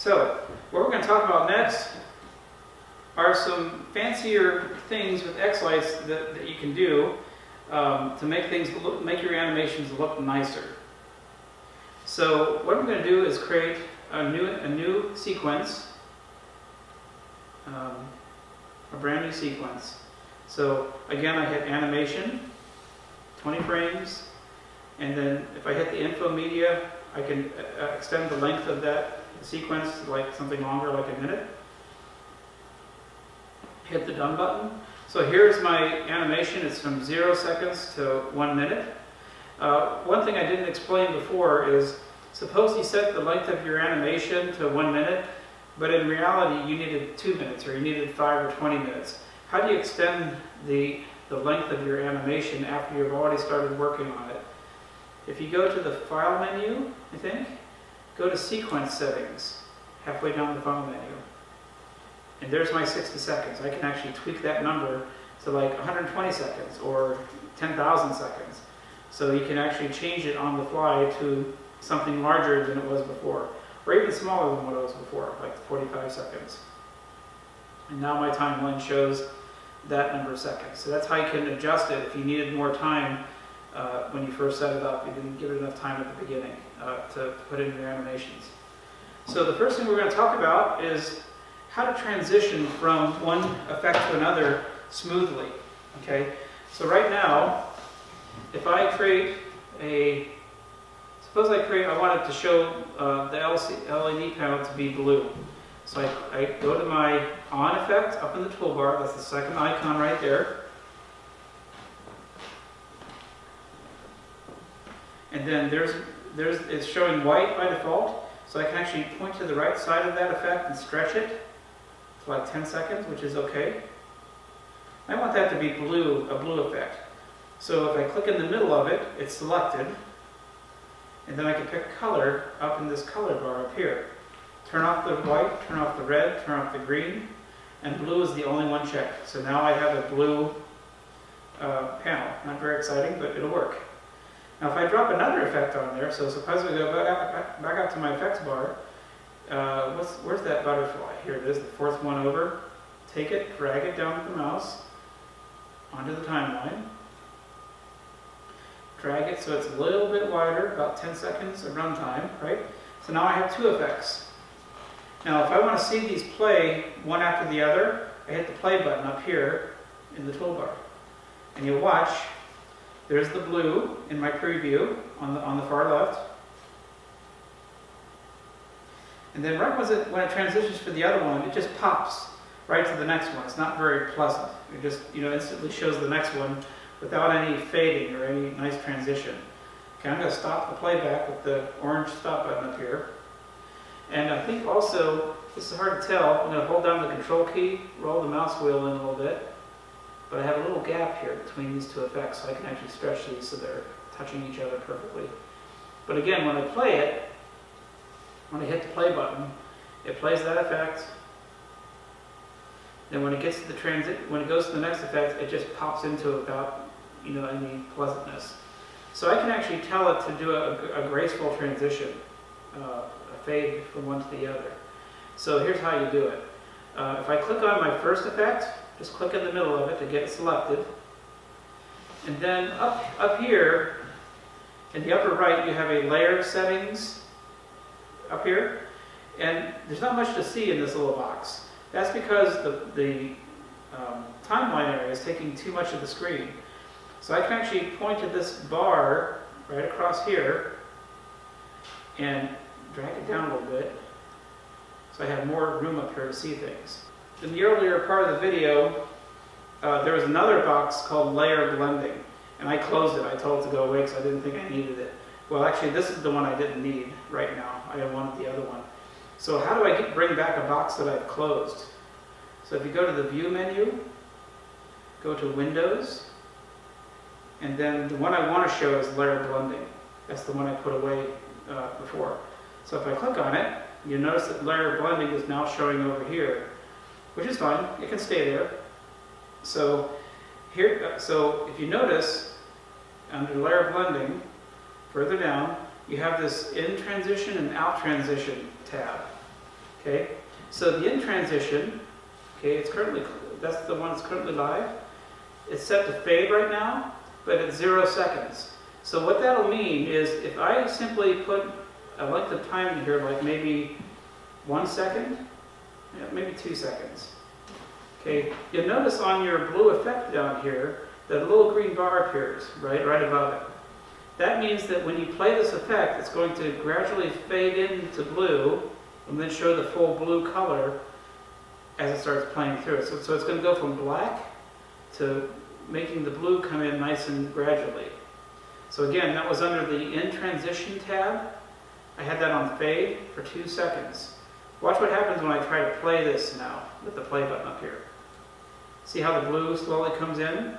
So, what we're going to talk about next are some fancier things with X-Lights that you can do to make your animations look nicer. So, what I'm going to do is create a new sequence, a brand new sequence. So, again, I hit animation, 20 frames, and then if I hit the info media, I can extend the length of that sequence to like something longer, like a minute. Hit the done button. So here's my animation. It's from 0 seconds to 1 minute. One thing I didn't explain before is, suppose you set the length of your animation to 1 minute, but in reality you needed 2 minutes or you needed 5 or 20 minutes. How do you extend the length of your animation after you've already started working on it? If you go to the File menu, I think, go to Sequence Settings, halfway down the File menu. And there's my 60 seconds. I can actually tweak that number to like 120 seconds or 10,000 seconds. So you can actually change it on the fly to something larger than it was before, or even smaller than what it was before, like 45 seconds. And now my timeline shows that number of seconds. So that's how you can adjust it if you needed more time when you first set it up. You didn't give it enough time at the beginning to put in your animations. So the first thing we're going to talk about is how to transition from one effect to another smoothly. Okay, so right now, if I create suppose I wanted to show the LED panel to be blue. So I go to my on effect up in the toolbar. That's the second icon right there. And then it's showing white by default. So I can actually point to the right side of that effect and stretch it for like 10 seconds, which is okay. I want that to be blue, a blue effect. So if I click in the middle of it, it's selected. And then I can pick color up in this color bar up here. Turn off the white, turn off the red, turn off the green, and blue is the only one checked. So now I have a blue panel. Not very exciting, but it'll work. Now if I drop another effect on there, so suppose we go back up to my effects bar, where's that butterfly? Here it is, the fourth one over. Take it, drag it down with the mouse onto the timeline. Drag it so it's a little bit wider, about 10 seconds of runtime, right? So now I have two effects. Now if I want to see these play one after the other, I hit the play button up here in the toolbar. And you'll watch, there's the blue in my preview on the far left. And then right when it transitions to the other one, it just pops right to the next one. It's not very pleasant. It just instantly shows the next one without any fading or any nice transition. Okay, I'm going to stop the playback with the orange stop button up here. And I think also, this is hard to tell, I'm going to hold down the control key, roll the mouse wheel in a little bit, but I have a little gap here between these two effects, so I can actually stretch these so they're touching each other perfectly. But again, when I play it, when I hit the play button, it plays that effect. Then when it gets to when it goes to the next effect, it just pops into it without any pleasantness. So I can actually tell it to do a graceful transition, a fade from one to the other. So here's how you do it. If I click on my first effect, just click in the middle of it to get it selected. And then up here, in the upper right, you have a layer settings up here. And there's not much to see in this little box. That's because the timeline area is taking too much of the screen. So I can actually point to this bar right across here and drag it down a little bit so I have more room up here to see things. In the earlier part of the video, there was another box called Layer Blending, and I closed it. I told it to go away because I didn't think I needed it. Well, actually, this is the one I didn't need right now. I wanted the other one. So how do I bring back a box that I've closed? So if you go to the View menu, go to Windows, and then the one I want to show is Layer Blending. That's the one I put away before. So if I click on it, you notice that Layer Blending is now showing over here, which is fine. It can stay there. So here, so if you notice, under Layer Blending, further down, you have this In Transition and Out Transition tab. Okay, so the in transition, okay, that's the one that's currently live. It's set to fade right now, but it's 0 seconds. So what that'll mean is if I simply put a length of time in here, like maybe 1 second, maybe 2 seconds. Okay, you'll notice on your blue effect down here that a little green bar appears right above it. That means that when you play this effect, it's going to gradually fade into blue and then show the full blue color as it starts playing through it. So it's going to go from black to making the blue come in nice and gradually. So again, that was under the In Transition tab. I had that on fade for 2 seconds. Watch what happens when I try to play this now with the play button up here. See how the blue slowly comes in?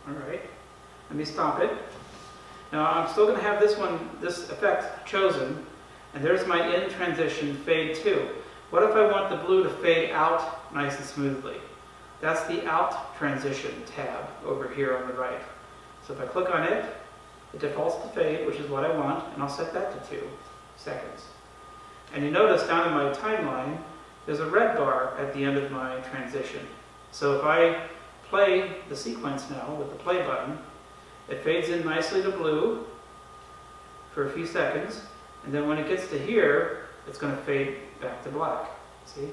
All right, let me stop it. Now I'm still going to have this effect chosen, and there's my In Transition Fade 2. What if I want the blue to fade out nice and smoothly? That's the Out Transition tab over here on the right. So if I click on it, it defaults to fade, which is what I want, and I'll set that to 2 seconds. And you notice down in my timeline, there's a red bar at the end of my transition. So if I play the sequence now with the play button, it fades in nicely to blue for a few seconds, and then when it gets to here, it's going to fade back to black. See?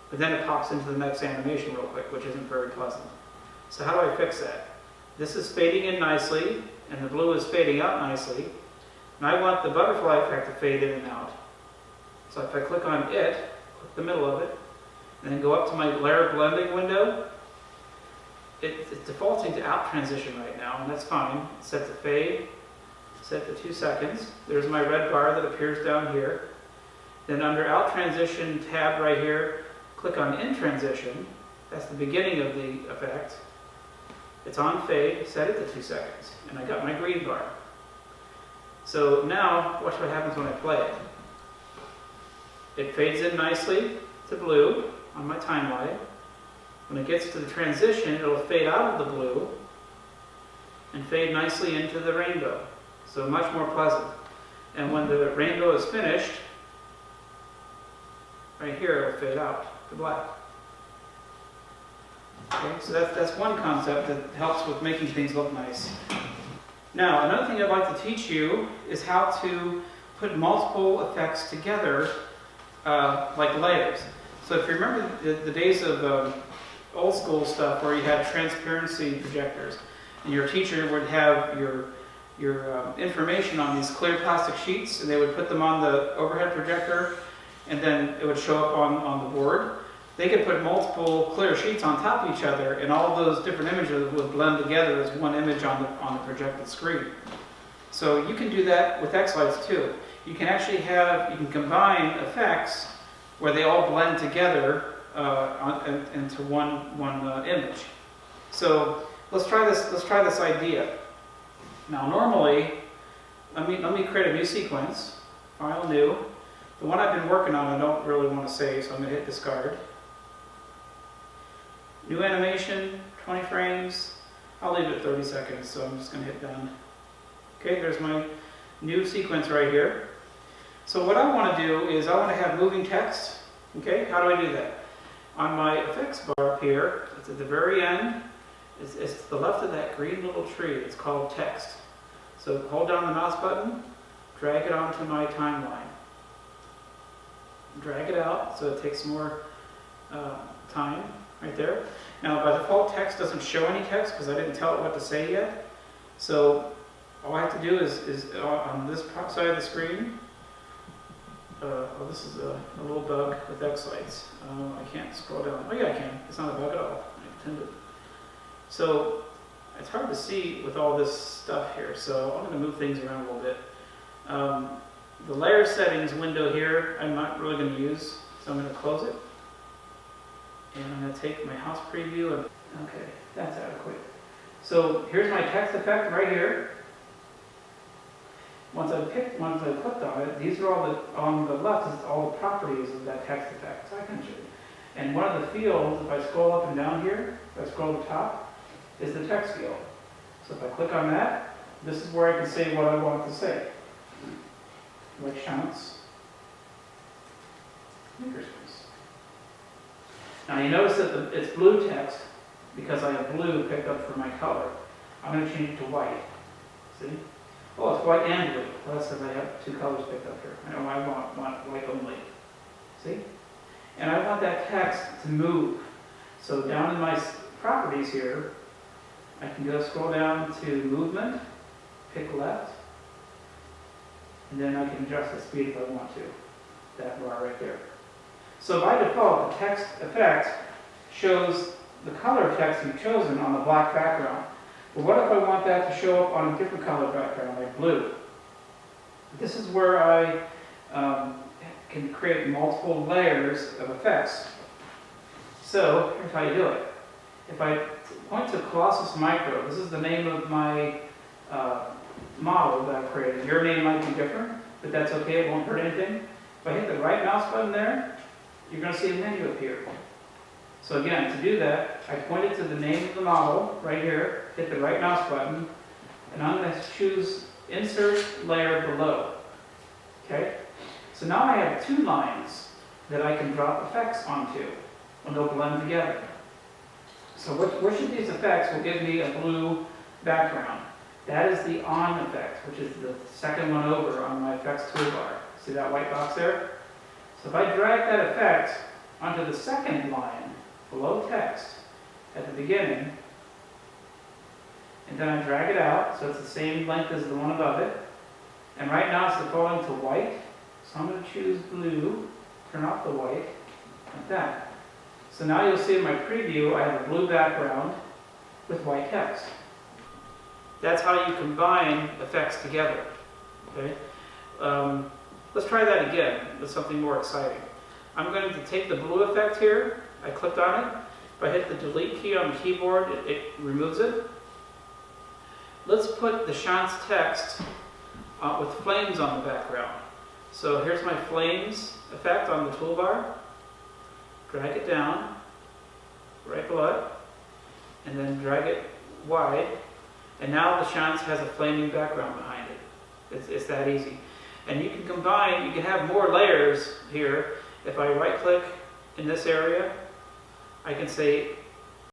But then it pops into the next animation real quick, which isn't very pleasant. So how do I fix that? This is fading in nicely, and the blue is fading out nicely, and I want the butterfly effect to fade in and out. So if I click on it, click the middle of it, and then go up to my layer blending window, it's defaulting to Out Transition right now, and that's fine. It's set to fade, set to 2 seconds. There's my red bar that appears down here. Then under Out Transition tab right here, click on In Transition. That's the beginning of the effect. It's on fade, set it to 2 seconds, and I got my green bar. So now, watch what happens when I play it. It fades in nicely to blue on my timeline. When it gets to the transition, it'll fade out of the blue and fade nicely into the rainbow. So much more pleasant. And when the rainbow is finished, right here it'll fade out to black. Okay, so that's one concept that helps with making things look nice. Now, another thing I'd like to teach you is how to put multiple effects together like layers. So if you remember the days of old school stuff where you had transparency projectors, and your teacher would have your information on these clear plastic sheets, and they would put them on the overhead projector, and then it would show up on the board. They could put multiple clear sheets on top of each other, and all of those different images would blend together as one image on the projected screen. So you can do that with X-Lights too. You can actually you can combine effects where they all blend together into one image. So let's try this idea. Now normally, let me create a new sequence, file new. The one I've been working on I don't really want to save, so I'm going to hit discard. New animation, 20 frames. I'll leave it at 30 seconds, so I'm just going to hit done. Okay, there's my new sequence right here. So what I want to do is I want to have moving text. Okay, how do I do that? On my effects bar up here, it's at the very end. It's to the left of that green little tree. It's called text. So hold down the mouse button, drag it onto my timeline. Drag it out so it takes more time right there. Now by default text doesn't show any text because I didn't tell it what to say yet. So all I have to do is on this side of the screen, this is a little bug with X-Lights. I can't scroll down. Oh yeah, I can. It's not a bug at all. I intended. So it's hard to see with all this stuff here. So I'm going to move things around a little bit. The layer settings window here, I'm not really going to use, so I'm going to close it. And I'm going to take my house preview and, okay, that's adequate. So here's my text effect right here. Once I clicked on it, these are all on the left is all the properties of that text effect. So I can show you. And one of the fields, if I scroll up and down here, if I scroll to the top, is the text field. So if I click on that, this is where I can say what I want to say. Like shunts. Thinkorspace. Now you notice that it's blue text because I have blue picked up for my color. I'm going to change it to white. See? Oh, it's white and blue. Well, that's because I have two colors picked up here. I know I want white only. See? And I want that text to move. So down in my properties here, I can go scroll down to movement, pick left, and then I can adjust the speed if I want to. That bar right there. So by default, the text effect shows the color of text you've chosen on the black background. But what if I want that to show up on a different color background, like blue? This is where I can create multiple layers of effects. So here's how you do it. If I point to Colossus Micro, this is the name of my model that I've created. Your name might be different, but that's okay, it won't hurt anything. If I hit the right mouse button there, you're going to see a menu appear. So again, to do that, I pointed to the name of the model right here, hit the right mouse button, and I'm going to choose Insert Layer Below. Okay? So now I have two lines that I can drop effects onto, and they'll blend together. So which of these effects will give me a blue background? That is the On effect, which is the second one over on my effects toolbar. See that white box there? So if I drag that effect onto the second line, below text, at the beginning, and then I drag it out, so it's the same length as the one above it, and right now it's defaulting to white, so I'm going to choose blue, turn off the white, like that. So now you'll see in my preview I have a blue background with white text. That's how you combine effects together. Okay? Let's try that again with something more exciting. I'm going to take the blue effect here. I clicked on it. If I hit the delete key on the keyboard, it removes it. Let's put the Chance text with flames on the background. So here's my flames effect on the toolbar. Drag it down, right below it, and then drag it wide. And now the Chance has a flaming background behind it. It's that easy. And you can combine, you can have more layers here. If I right click in this area, I can say